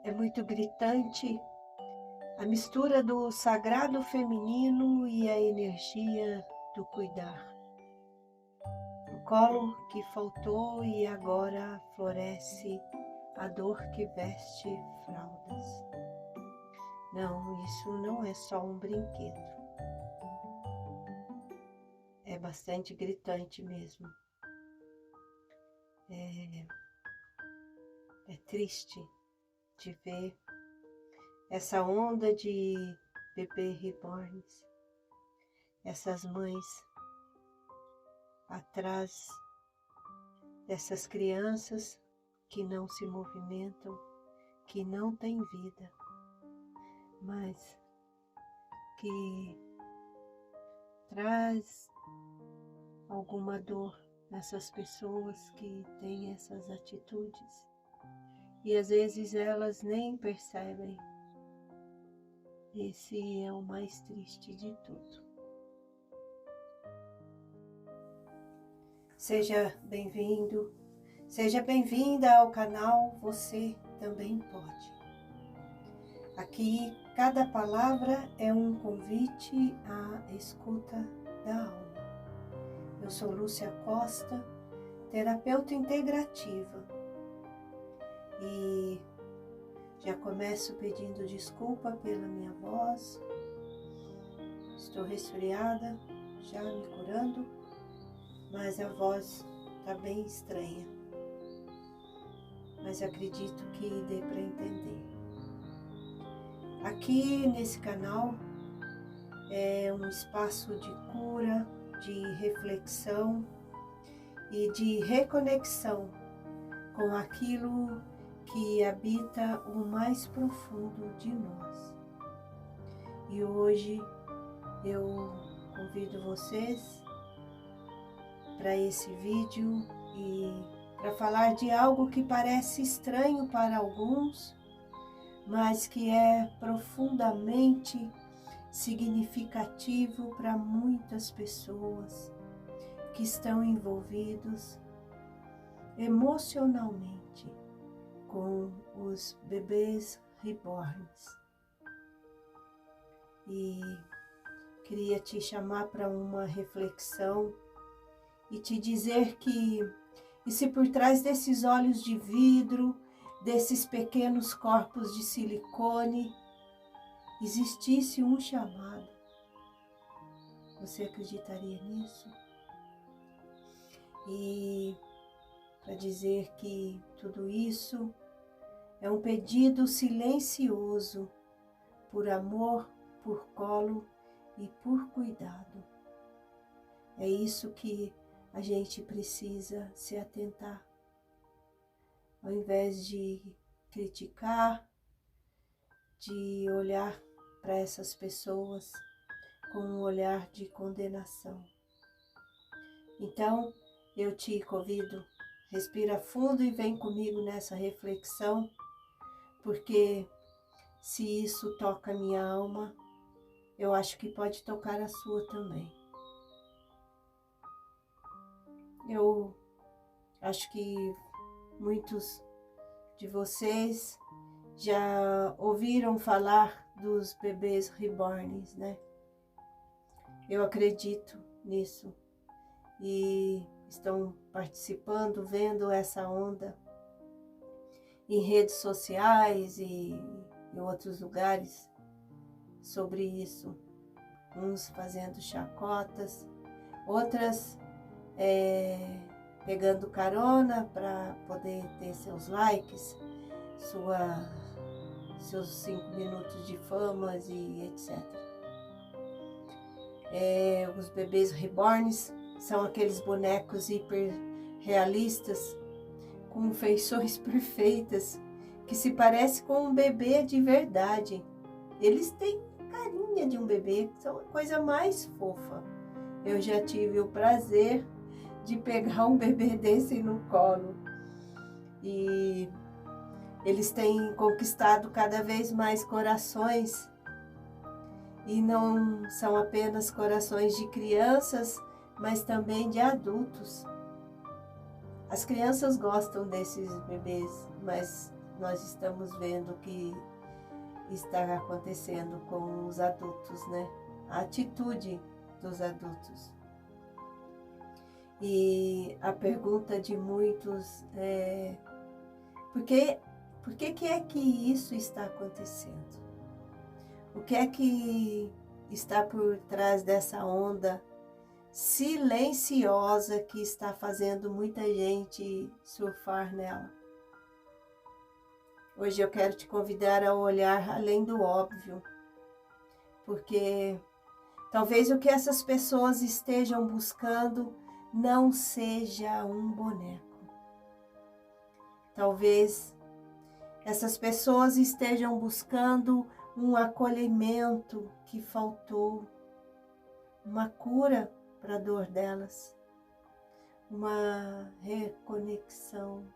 É muito gritante a mistura do sagrado feminino e a energia do cuidar. O colo que faltou e agora floresce a dor que veste fraldas. Não, isso não é só um brinquedo. É bastante gritante mesmo. É triste de ver essa onda de bebê reborns, essas mães atrás dessas crianças que não se movimentam, que não têm vida, mas que traz alguma dor nessas pessoas que têm essas atitudes. E às vezes elas nem percebem. Esse é o mais triste de tudo. Seja bem-vindo, seja bem-vinda ao canal Você Também Pode. Aqui, cada palavra é um convite à escuta da alma. Eu sou Lúcia Costa, terapeuta integrativa, e já começo pedindo desculpa pela minha voz. Estou resfriada, já me curando, mas a voz está bem estranha. Mas acredito que dê para entender. Aqui nesse canal é um espaço de cura, de reflexão e de reconexão com aquilo que habita o mais profundo de nós. E hoje eu convido vocês para esse vídeo e para falar de algo que parece estranho para alguns, mas que é profundamente significativo para muitas pessoas que estão envolvidos emocionalmente com os bebês reborns. E queria te chamar para uma reflexão e te dizer que, e se por trás desses olhos de vidro, desses pequenos corpos de silicone, existisse um chamado, você acreditaria nisso? E para dizer que tudo isso é um pedido silencioso por amor, por colo e por cuidado. É isso que a gente precisa se atentar. Ao invés de criticar, de olhar para essas pessoas com um olhar de condenação. Então, eu te convido, respira fundo e vem comigo nessa reflexão, porque se isso toca a minha alma, eu acho que pode tocar a sua também. Eu acho que muitos de vocês já ouviram falar dos bebês reborns, né? Eu acredito nisso e estão participando, vendo essa onda em redes sociais e em outros lugares sobre isso. Uns fazendo chacotas, outras pegando carona para poder ter seus likes, seus 5 minutos de fama e etc. Os bebês reborns são aqueles bonecos hiper realistas, com feições perfeitas, que se parece com um bebê de verdade. Eles têm carinha de um bebê, são a coisa mais fofa. Eu já tive o prazer de pegar um bebê desse no colo. E eles têm conquistado cada vez mais corações. E não são apenas corações de crianças, mas também de adultos. As crianças gostam desses bebês, mas nós estamos vendo que está acontecendo com os adultos, né? A atitude dos adultos. E a pergunta de muitos é: por que é que isso está acontecendo? O que é que está por trás dessa onda silenciosa que está fazendo muita gente surfar nela? Hoje eu quero te convidar a olhar além do óbvio, porque talvez o que essas pessoas estejam buscando não seja um boneco. Talvez essas pessoas estejam buscando um acolhimento que faltou, uma cura para a dor delas, uma reconexão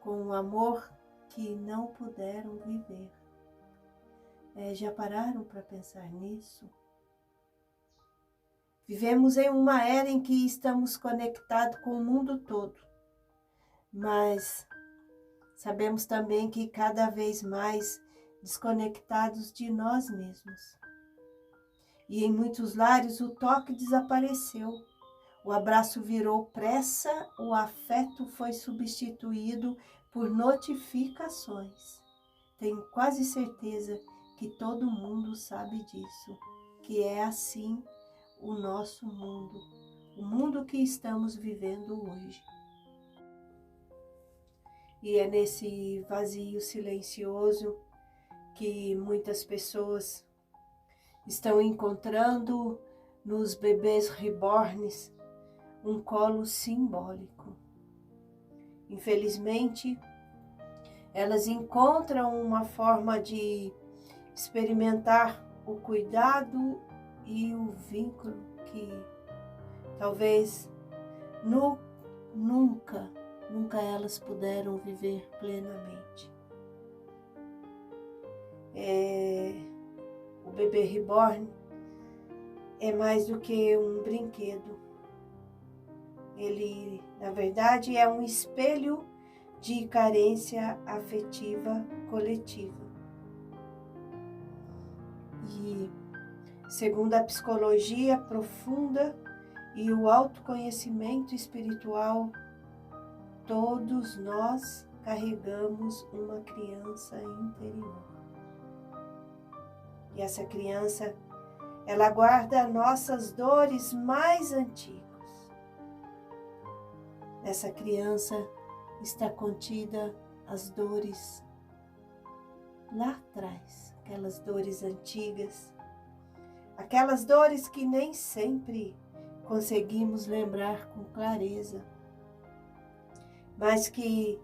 com o amor que não puderam viver. Já pararam para pensar nisso? Vivemos em uma era em que estamos conectados com o mundo todo, mas sabemos também que cada vez mais desconectados de nós mesmos. E em muitos lares o toque desapareceu, o abraço virou pressa, o afeto foi substituído por notificações. Tenho quase certeza que todo mundo sabe disso, que é assim o nosso mundo, o mundo que estamos vivendo hoje. E é nesse vazio silencioso que muitas pessoas estão encontrando nos bebês reborns um colo simbólico. Infelizmente, elas encontram uma forma de experimentar o cuidado e o vínculo que talvez nunca elas puderam viver plenamente. O bebê reborn é mais do que um brinquedo. Ele, na verdade, é um espelho de carência afetiva coletiva. E, segundo a psicologia profunda e o autoconhecimento espiritual, todos nós carregamos uma criança interior. E essa criança, ela guarda nossas dores mais antigas. Nessa criança está contida as dores lá atrás, aquelas dores antigas, aquelas dores que nem sempre conseguimos lembrar com clareza, mas que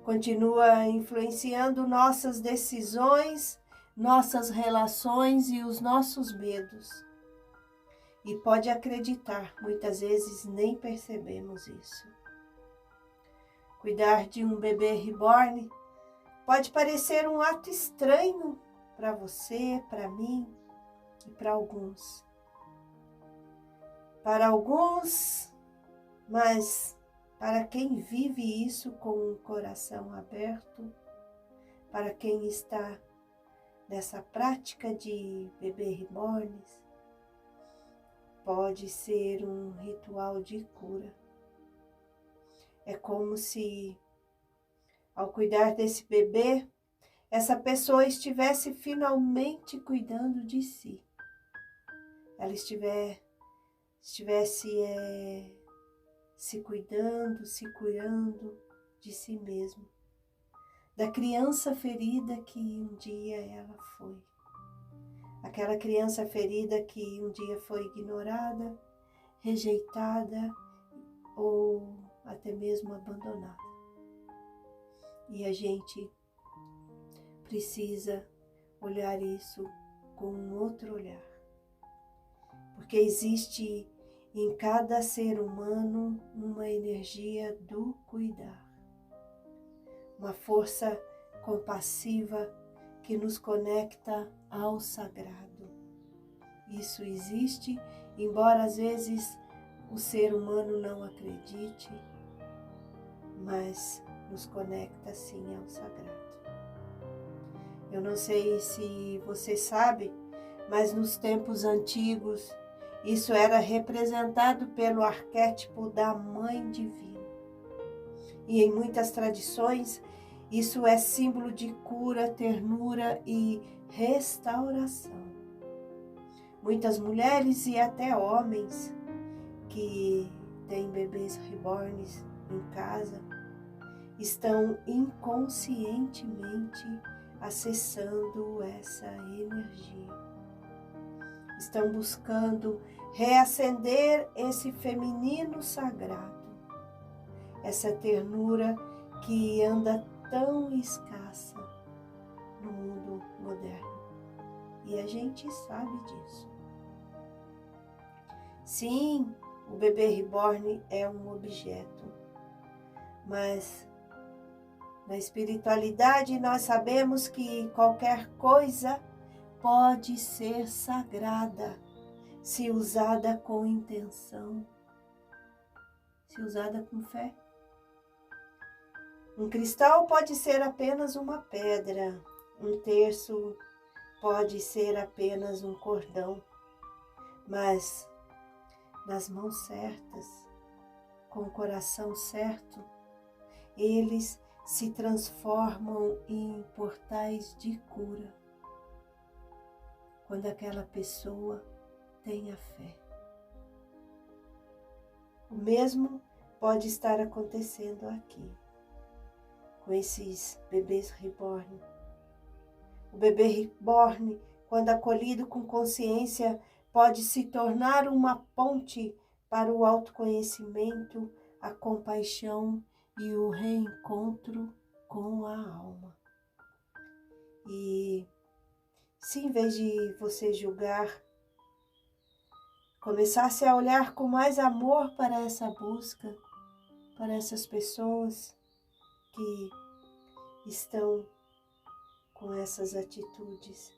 continua influenciando nossas decisões, nossas relações e os nossos medos. E pode acreditar, muitas vezes nem percebemos isso. Cuidar de um bebê reborn pode parecer um ato estranho para você, para mim e para alguns. Para alguns, mas para quem vive isso com o coração aberto, para quem está nessa prática de bebê reborns, pode ser um ritual de cura. É como se, ao cuidar desse bebê, essa pessoa estivesse finalmente cuidando de si. Ela estivesse se cuidando, se curando de si mesma, da criança ferida que um dia ela foi. Aquela criança ferida que um dia foi ignorada, rejeitada ou até mesmo abandonada. E a gente precisa olhar isso com um outro olhar. Porque existe em cada ser humano uma energia do cuidar. Uma força compassiva que nos conecta ao sagrado. Isso existe, embora às vezes o ser humano não acredite, mas nos conecta sim ao sagrado. Eu não sei se você sabe, mas nos tempos antigos, isso era representado pelo arquétipo da Mãe Divina. E em muitas tradições, isso é símbolo de cura, ternura e restauração. Muitas mulheres e até homens que têm bebês reborns em casa estão inconscientemente acessando essa energia. Estão buscando reacender esse feminino sagrado, essa ternura que anda tão escassa no mundo moderno. E a gente sabe disso. Sim, o bebê reborn é um objeto, mas na espiritualidade nós sabemos que qualquer coisa pode ser sagrada, se usada com intenção, se usada com fé. Um cristal pode ser apenas uma pedra, um terço pode ser apenas um cordão, mas nas mãos certas, com o coração certo, eles se transformam em portais de cura. Quando aquela pessoa tem a fé. O mesmo pode estar acontecendo aqui, com esses bebês reborn. O bebê reborn, quando acolhido com consciência, pode se tornar uma ponte para o autoconhecimento, a compaixão e o reencontro com a alma. E se em vez de você julgar, começasse a olhar com mais amor para essa busca, para essas pessoas que estão com essas atitudes.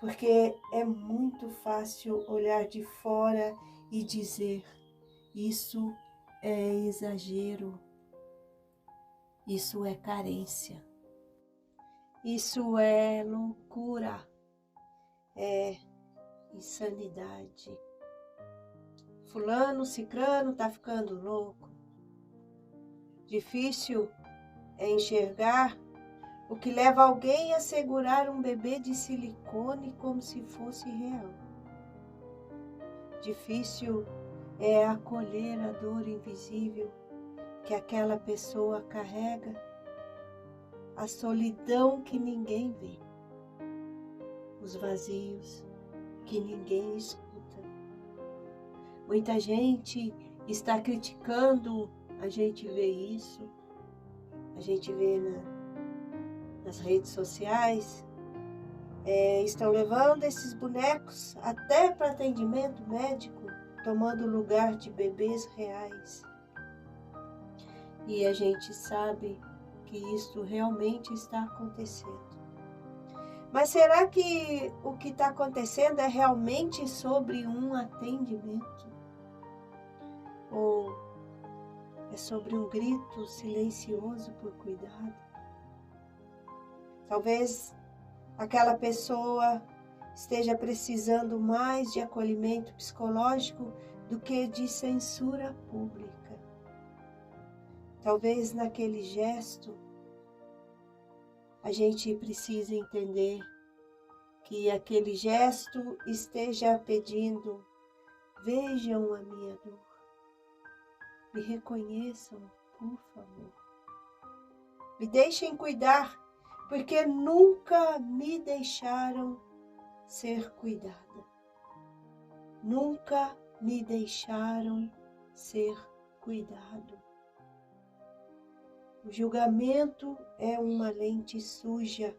Porque é muito fácil olhar de fora e dizer: isso é exagero, isso é carência, isso é loucura, é insanidade. Fulano, cicrano tá ficando louco. Difícil é enxergar o que leva alguém a segurar um bebê de silicone como se fosse real. Difícil é acolher a dor invisível que aquela pessoa carrega, a solidão que ninguém vê, os vazios que ninguém escuta. Muita gente está criticando, a gente vê isso, a gente vê nas redes sociais, estão levando esses bonecos até para atendimento médico, tomando o lugar de bebês reais. E a gente sabe que isso realmente está acontecendo. Mas será que o que está acontecendo é realmente sobre um atendimento? Ou é sobre um grito silencioso por cuidado? Talvez aquela pessoa esteja precisando mais de acolhimento psicológico do que de censura pública. Talvez naquele gesto a gente precisa entender que aquele gesto esteja pedindo: vejam a minha dor, me reconheçam, por favor. Me deixem cuidar, porque nunca me deixaram ser cuidada. Nunca me deixaram ser cuidado. O julgamento é uma lente suja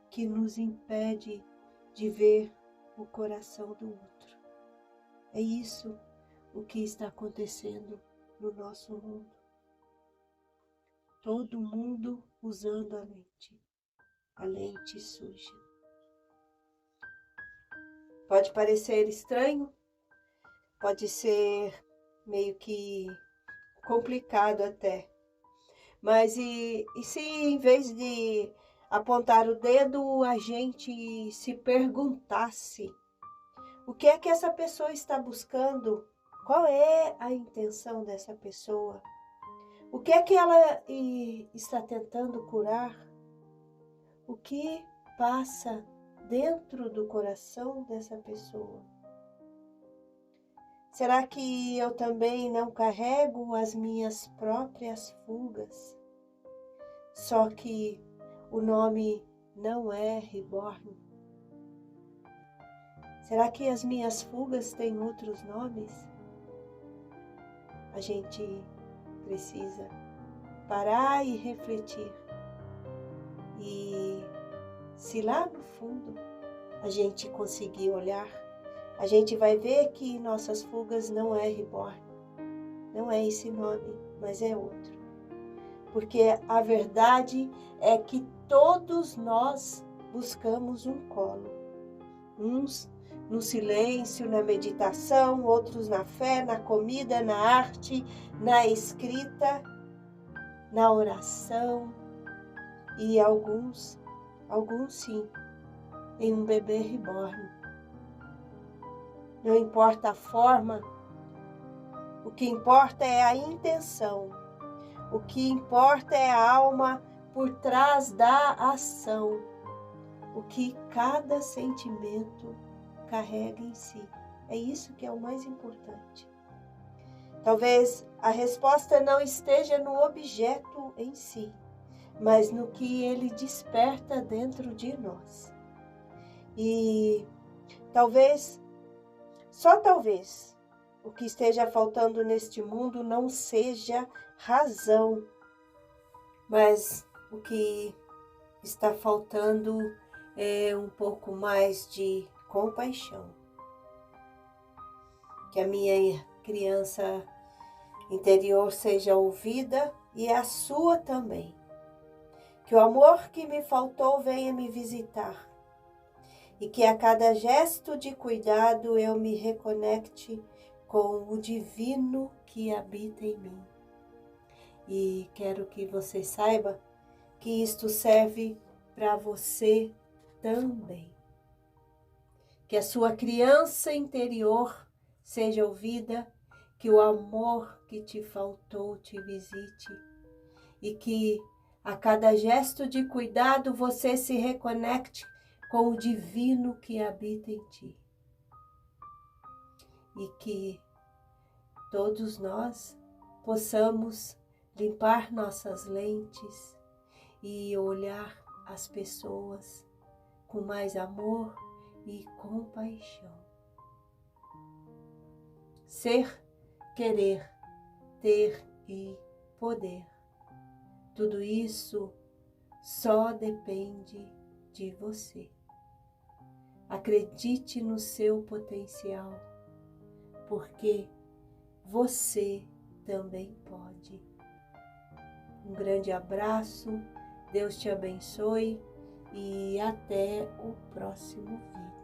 que nos impede de ver o coração do outro. É isso o que está acontecendo no nosso mundo. Todo mundo usando a lente suja. Pode parecer estranho, pode ser meio que complicado até. Mas e se em vez de apontar o dedo, a gente se perguntasse o que é que essa pessoa está buscando, qual é a intenção dessa pessoa, o que é que ela está tentando curar, o que passa dentro do coração dessa pessoa. Será que eu também não carrego as minhas próprias fugas? Só que o nome não é Reborn. Será que as minhas fugas têm outros nomes? A gente precisa parar e refletir. E se lá no fundo a gente conseguir olhar, a gente vai ver que nossas fugas não é Reborn, não é esse nome, mas é outro. Porque a verdade é que todos nós buscamos um colo. Uns no silêncio, na meditação, outros na fé, na comida, na arte, na escrita, na oração e alguns sim, em um bebê reborn. Não importa a forma, o que importa é a intenção. O que importa é a alma por trás da ação. O que cada sentimento carrega em si. É isso que é o mais importante. Talvez a resposta não esteja no objeto em si, mas no que ele desperta dentro de nós. E talvez, só talvez, o que esteja faltando neste mundo não seja razão, mas o que está faltando é um pouco mais de compaixão. Que a minha criança interior seja ouvida e a sua também. Que o amor que me faltou venha me visitar. E que a cada gesto de cuidado eu me reconecte com o divino que habita em mim. E quero que você saiba que isto serve para você também. Que a sua criança interior seja ouvida, que o amor que te faltou te visite e que a cada gesto de cuidado você se reconecte com o divino que habita em ti. E que todos nós possamos limpar nossas lentes e olhar as pessoas com mais amor e compaixão. Ser, querer, ter e poder. Tudo isso só depende de você. Acredite no seu potencial, porque você também pode. Um grande abraço, Deus te abençoe e até o próximo vídeo.